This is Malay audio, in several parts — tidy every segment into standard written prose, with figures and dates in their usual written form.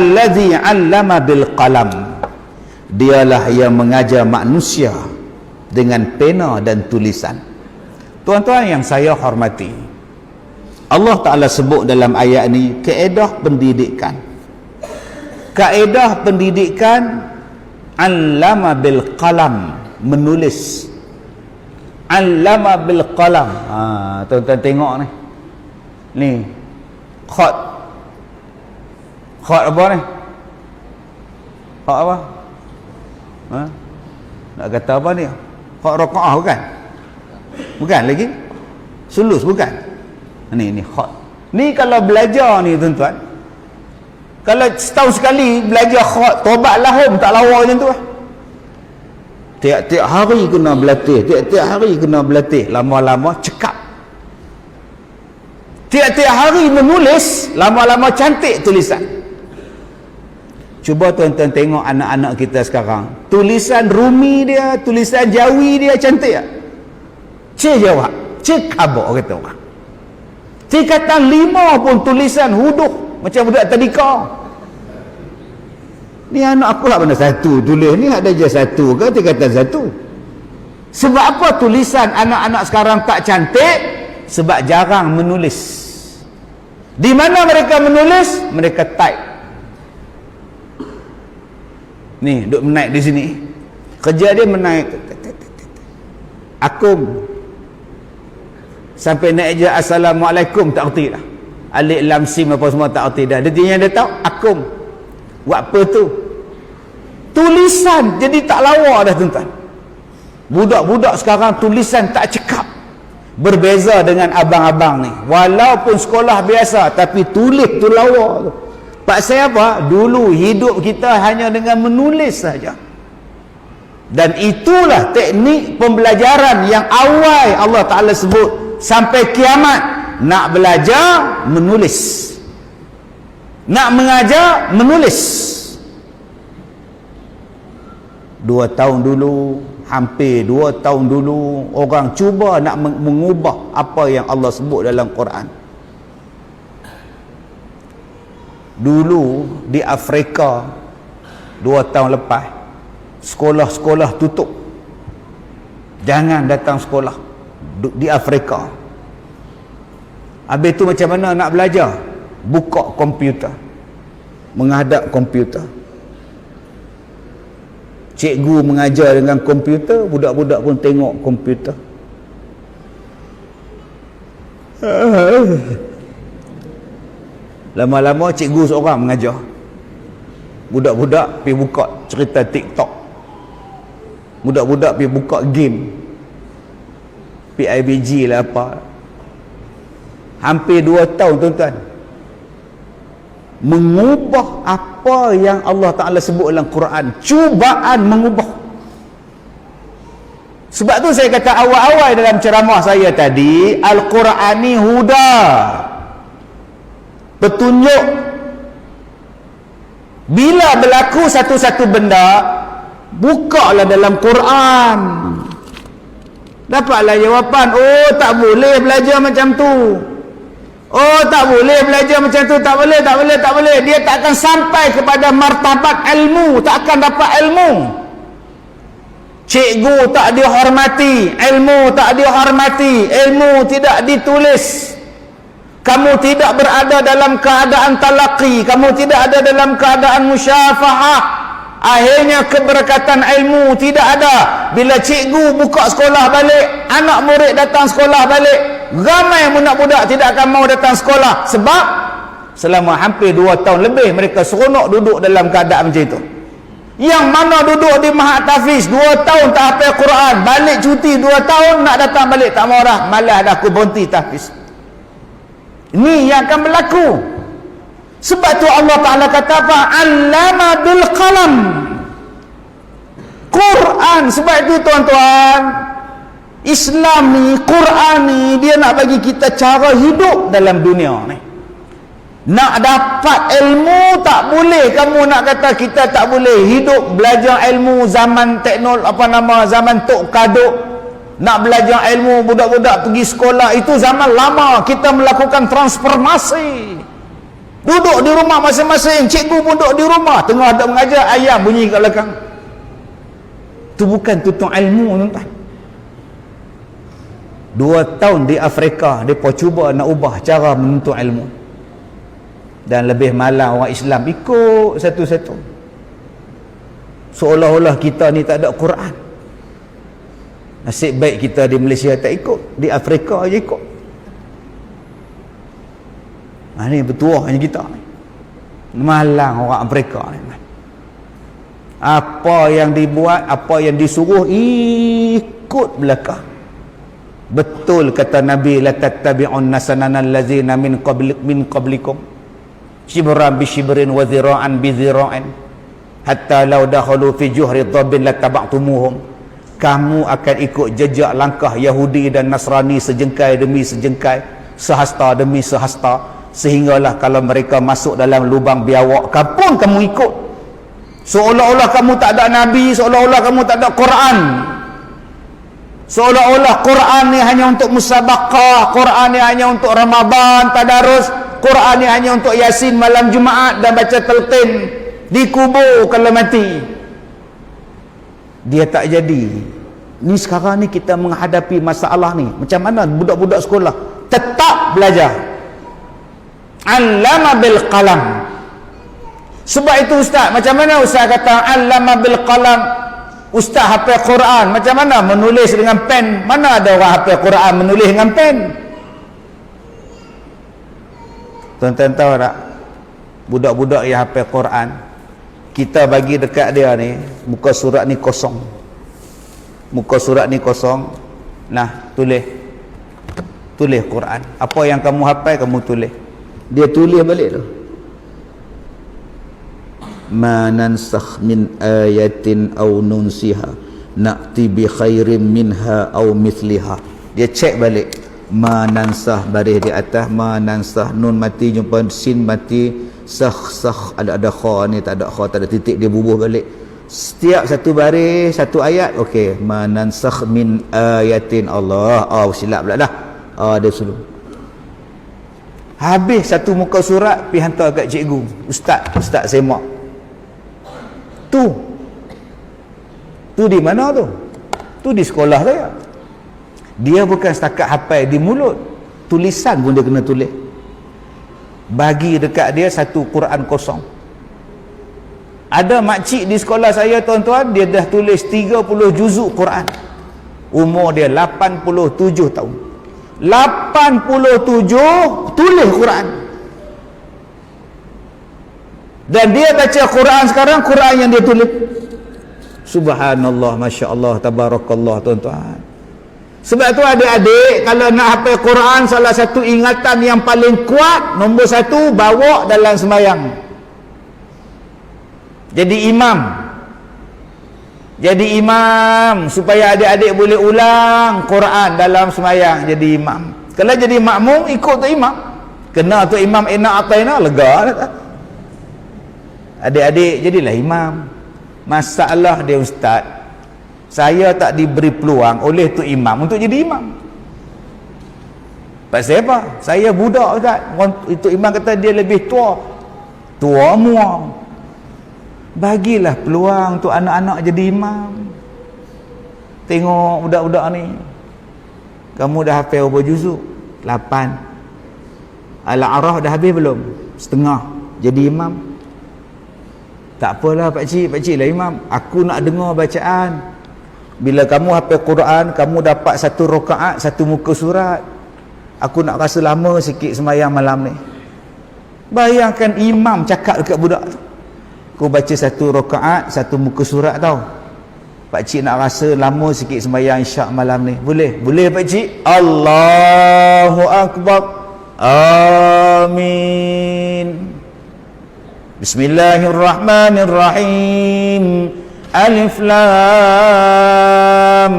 Allazi 'allama bil qalam, dialah yang mengajar manusia dengan pena dan tulisan. Tuan-tuan yang saya hormati, Allah Ta'ala sebut dalam ayat ni kaedah pendidikan. Kaedah pendidikan, 'allama bil qalam, menulis. 'Allama bil qalam. Tuan-tuan tengok ni. Ni khat apa ni? Khat apa? Nak kata apa ni? Khat rakaah bukan? Bukan lagi? Sulus bukan? Ni khat. Ni kalau belajar ni tuan-tuan, kalau setahun sekali belajar khat, tobat lahum tak lawa macam tu lah. Tiap-tiap hari kena berlatih, tiap-tiap hari kena berlatih, lama-lama cekap. Tiap-tiap hari menulis, lama-lama cantik tulisan. Cuba tuan-tuan tengok anak-anak kita sekarang, tulisan Rumi dia, tulisan Jawi dia cantik tak? Cik jawab, cik kabok kata orang. Tingkatan 5 pun tulisan huduk macam budak tadika. Ni anak aku lah mana satu tulis ni, ada je satu ke tingkatan 1? Sebab apa tulisan anak-anak sekarang tak cantik? Sebab jarang menulis. Di mana mereka menulis? Mereka type. Ni duk menaik di sini, kerja dia menaik akum sampai naik je assalamualaikum tak erti dah, alif lam sim apa semua tak erti dah. Dia tahu akum buat apa tu, tulisan jadi tak lawa dah tuan-tuan. Budak-budak sekarang tulisan tak cekap. Berbeza dengan abang-abang ni, walaupun sekolah biasa tapi tulis tu lawa tu. Pasal apa? Dulu hidup kita hanya dengan menulis saja. Dan itulah teknik pembelajaran yang awal Allah Ta'ala sebut sampai kiamat. Nak belajar, menulis. Nak mengajar, menulis. 2 tahun dulu, hampir 2 tahun dulu, orang cuba nak mengubah apa yang Allah sebut dalam Quran. Dulu di Afrika 2 tahun lepas, sekolah-sekolah tutup, jangan datang sekolah di Afrika. Habis tu macam mana nak belajar? Buka komputer, menghadap komputer, cikgu mengajar dengan komputer, budak-budak pun tengok komputer. Lama-lama cikgu seorang mengajar, budak-budak pergi buka cerita TikTok, budak-budak pergi buka game PIBG lah apa. Hampir 2 tahun tuan-tuan, mengubah apa yang Allah Ta'ala sebut dalam Quran. Cubaan mengubah. Sebab tu saya kata awal-awal dalam ceramah saya tadi, Al-Quran ni huda, petunjuk. Bila berlaku satu-satu benda, bukalah dalam Quran, dapatlah jawapan. Oh, tak boleh belajar macam tu. Oh, tak boleh belajar macam tu. Tak boleh, tak boleh, tak boleh. Dia tak akan sampai kepada martabat ilmu, tak akan dapat ilmu. Cikgu tak dihormati, ilmu tak dihormati, ilmu tidak ditulis. Kamu tidak berada dalam keadaan talaqi, kamu tidak ada dalam keadaan musyafahah. Akhirnya keberkatan ilmu tidak ada. Bila cikgu buka sekolah balik, anak murid datang sekolah balik, ramai budak-budak tidak akan mau datang sekolah. Sebab selama hampir 2 tahun lebih mereka seronok duduk dalam keadaan macam itu. Yang mana duduk di Mahat Tafiz 2 tahun tak hafal Quran, balik cuti 2 tahun nak datang balik tak mau dah, malas dah aku berhenti Tafiz. Ini yang akan berlaku. Sebab tu Allah Ta'ala kata apa? Allama bil qalam, Quran. Sebab itu tuan-tuan, Islam ni, Quran ni, dia nak bagi kita cara hidup dalam dunia ni. Nak dapat ilmu tak boleh kamu nak kata kita tak boleh hidup belajar ilmu zaman teknologi, zaman tok kaduk. Nak belajar ilmu, budak-budak pergi sekolah, itu zaman lama. Kita melakukan transformasi. Duduk di rumah masing-masing, cikgu pun duduk di rumah, tengah ada mengajar, ayam bunyi kat belakang. Itu bukan tuntut ilmu, tuan-tuan. 2 tahun di Afrika, mereka cuba nak ubah cara menuntut ilmu. Dan lebih malah orang Islam ikut satu-satu. Seolah-olah kita ni tak ada Quran. Nasib baik kita di Malaysia tak ikut, di Afrika je ikut. Ni bertuahnya kita ni. Malang orang Afrika ni. Apa yang dibuat, apa yang disuruh, ikut belakang. Betul kata Nabi, la tattabi'unna sananal ladzina min qablikum shibran bi shibrin wa zira'an bi zira'in hatta law dakhalu fi juhri dhabbin lattaba'tumuhum. Kamu akan ikut jejak langkah Yahudi dan Nasrani sejengkai demi sejengkai, sehasta demi sehasta, sehinggalah kalau mereka masuk dalam lubang biawak, kapun kamu ikut. Seolah-olah kamu tak ada Nabi, seolah-olah kamu tak ada Quran. Seolah-olah Quran ni hanya untuk musabaqah, Quran ni hanya untuk Ramadan, tadarus, Quran ni hanya untuk Yasin malam Jumaat dan baca talqin di kubur kalau mati. Dia tak jadi. Ni sekarang ni kita menghadapi masalah ni. Macam mana budak-budak sekolah tetap belajar. Allama bil qalam. Sebab itu ustaz, macam mana ustaz kata allama bil qalam? Ustaz hafal Quran, macam mana menulis dengan pen? Mana ada orang hafal Quran menulis dengan pen? Tuan-tuan tahu tak? Budak-budak yang hafal Quran, kita bagi dekat dia ni, muka surat ni kosong. Muka surat ni kosong. Nah, tulis Quran. Apa yang kamu hafal, kamu tulis. Dia tulis balik tu. Ma nansakh min ayatin aw nunsiha na'ti bi khairin minha aw mithliha. Dia cek balik. Ma nansah baris di atas, ma nansah nun mati jumpa sin mati, sakh ada kha ni, tak ada kha, tak ada titik, dia bubuh balik. Setiap satu baris satu ayat, okey, ma nansakh min ayatin, Allah, silap pula dah. Dia suruh. Habis satu muka surat pergi hantar kat cikgu. Ustaz semak. Tu di mana tu? Tu di sekolah saya. Dia bukan setakat hafal di mulut, tulisan pun dia kena tulis. Bagi dekat dia satu Quran kosong. Ada makcik di sekolah saya, tuan-tuan, dia dah tulis 30 juzuk Quran. Umur dia 87 tahun. 87 tulis Quran. Dan dia baca Quran sekarang, Quran yang dia tulis. Subhanallah, Masya Allah, Tabarakallah, tuan-tuan. Sebab tu adik-adik, kalau nak hafal Quran, salah satu ingatan yang paling kuat, nombor 1, bawa dalam sembahyang. Jadi imam supaya adik-adik boleh ulang Quran dalam sembahyang. Jadi imam. Kalau jadi makmum, ikut tu imam. Kena tu imam enak ataina, lega tak? Adik-adik jadilah imam. Masalah dia, ustaz, saya tak diberi peluang oleh tu imam untuk jadi imam. Pasal apa? Saya budak, ustaz. Itu imam kata dia lebih tua muam. Bagilah peluang untuk anak-anak jadi imam. Tengok budak-budak ni, kamu dah hafal berapa juzuk? 8. Al-A'raf dah habis belum? Setengah. Jadi imam. Tak apalah pakcik lah imam. Aku nak dengar bacaan. Bila kamu hafal Quran, kamu dapat 1 rakaat 1 muka surat. Aku nak rasa lama sikit sembahyang malam ni. Bayangkan imam cakap dekat budak tu, aku baca 1 rakaat 1 muka surat tau. Pakcik nak rasa lama sikit sembahyang isyak malam ni. Boleh? Boleh pakcik? Allahu Akbar. Amin. Bismillahirrahmanirrahim. Alif Lam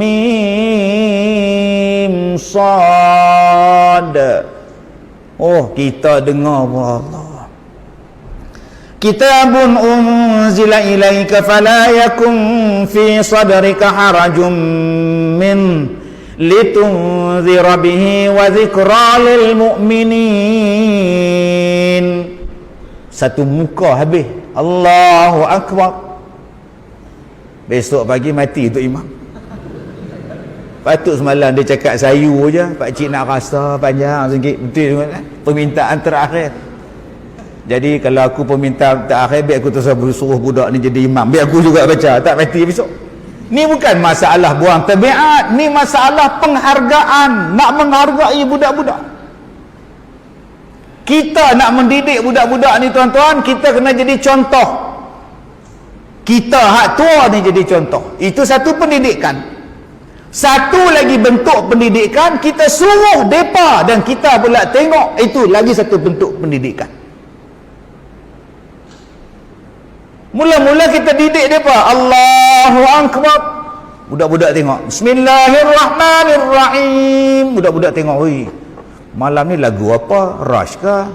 Mim Sad. Oh, kita dengar Allah. Kitabun unzila ilaika fala yakun fi sadrika harajun min litunzira bihi wa dzikra lil mu'minin. Satu muka habis. Allahu Akbar. Besok pagi mati untuk imam. Patut semalam dia cakap sayu je, pakcik nak rasa panjang sikit, betul kan? Permintaan terakhir. Jadi kalau aku permintaan terakhir, biar aku suruh budak ni jadi imam, biar aku juga baca, tak mati besok. Ni bukan masalah buang tabiat, ni masalah penghargaan, nak menghargai budak-budak. Kita nak mendidik budak-budak ni tuan-tuan, kita kena jadi contoh. Kita hak tua ni jadi contoh. Itu satu pendidikan. Satu lagi bentuk pendidikan, kita suruh depa dan kita pula tengok, itu lagi satu bentuk pendidikan. Mula-mula kita didik depa, Allahu Akbar. Budak-budak tengok, Bismillahirrahmanirrahim. Budak-budak tengok, oi, malam ni lagu apa? Rush ke?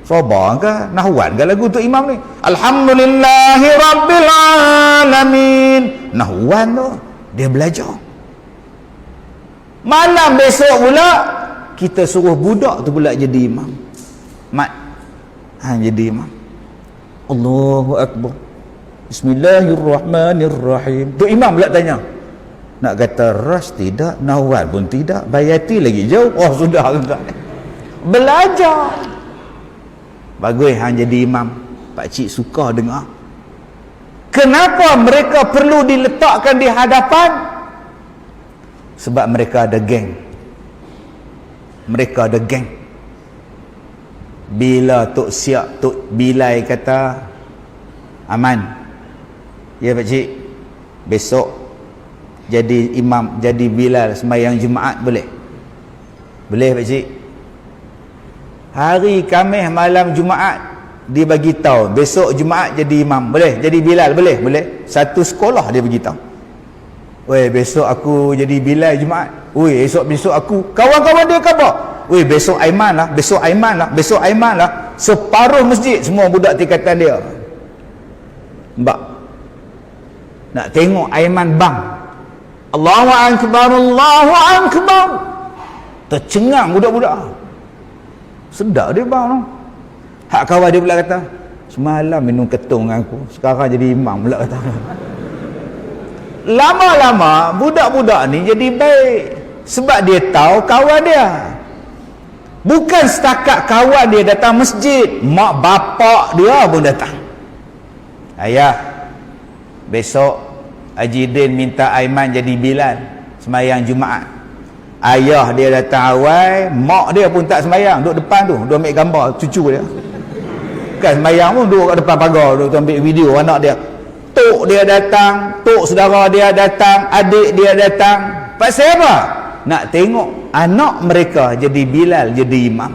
Sabah ke? Nahwan ke lagu untuk imam ni? Alhamdulillahirrabbilalamin. Nahwan tu, dia belajar. Malam besok pula kita suruh budak tu pula jadi imam. Jadi imam. Allahu Akbar. Bismillahirrahmanirrahim. Tu imam pula tanya. Nak kata ras tidak, nawal pun tidak, bayati lagi jauh. Oh sudah. Belajar. Bagus jadi imam. Pakcik suka dengar. Kenapa mereka perlu diletakkan di hadapan? Sebab mereka ada geng. Mereka ada geng. Bila Tok Siap, Tok Bilai kata aman, ya pakcik, besok jadi imam, jadi Bilal sembahyang Jumaat boleh? Boleh pakcik. Hari Khamis malam Jumaat dia bagi tahu besok Jumaat jadi imam, boleh? Jadi Bilal boleh? Boleh. Satu sekolah dia bagi tahu. Weh, besok aku jadi Bilal Jumaat. Weh, esok-besok aku. Kawan-kawan dia khabar. Weh, besok Aiman lah, besok Aiman lah, besok Aiman lah. Separuh masjid semua budak tingkatan dia. Mbak, nak tengok Aiman bang. Allahu Akbar, Allahu Akbar. Tercengang budak-budak. Sedap dia bang tu. Hak kawan dia pula kata, semalam minum ketung dengan aku, sekarang jadi imam pula kata. Lama-lama budak-budak ni jadi baik sebab dia tahu kawan dia. Bukan setakat kawan dia datang masjid, mak bapak dia pun datang. Ayah, besok Haji Din minta Aiman jadi Bilal sembahyang Jumaat. Ayah dia datang awal, mak dia pun tak sembahyang, duduk depan tu, duduk ambil gambar cucu dia. Bukan sembahyang pun, duduk kat depan pagar, duduk ambil video anak dia. Tok dia datang, tok saudara dia datang, adik dia datang. Pasal apa? Nak tengok anak mereka jadi Bilal, jadi imam.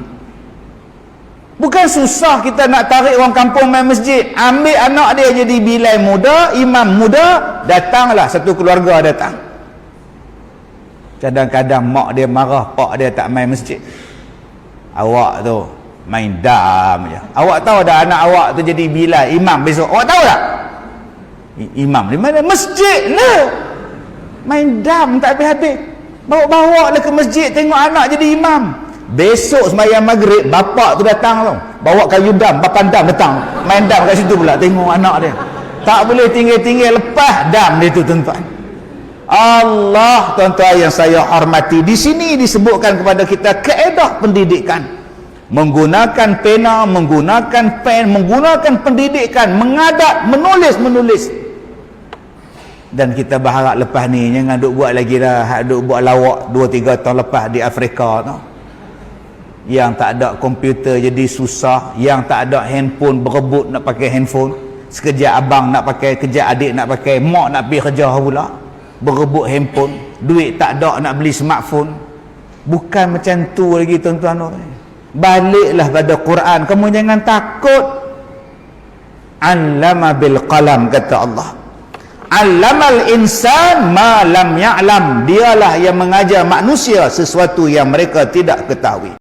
Bukan susah kita nak tarik orang kampung main masjid. Ambil anak dia jadi Bilal muda, imam muda, datanglah satu keluarga datang. Kadang-kadang mak dia marah, pak dia tak main masjid. Awak tu main dam je. Awak tahu dah anak awak tu jadi Bilal, imam besok. Awak tahu tak? Imam di mana? Masjid lah. Main dam tak habis-habis. Bawa-bawa lah ke masjid tengok anak jadi imam. Besok sembahyang maghrib bapak tu datang tu, bawa kayu dam, papan dam datang, main dam kat situ pula tengok anak dia. Tak boleh tinggal-tinggal, lepas dam dia tu tuan-tuan. Allah, tuan-tuan yang saya hormati, di sini disebutkan kepada kita kaedah pendidikan. Menggunakan pena, menggunakan pen, menggunakan pendidikan, mengadap, menulis. Dan kita berharap lepas ni jangan duk buat lagi dah, duk buat lawak 2-3 tahun lepas di Afrika tu. Yang tak ada komputer jadi susah, yang tak ada handphone berebut nak pakai handphone. Sekejap abang nak pakai, kejap adik nak pakai, mak nak pergi kerja pula, berebut handphone. Duit tak ada nak beli smartphone. Bukan macam tu lagi tuan-tuan. Baliklah pada Quran, kamu jangan takut. Allama bil qalam, kata Allah. Allamal insan ma lam ya'lam. Dialah yang mengajar manusia sesuatu yang mereka tidak ketahui.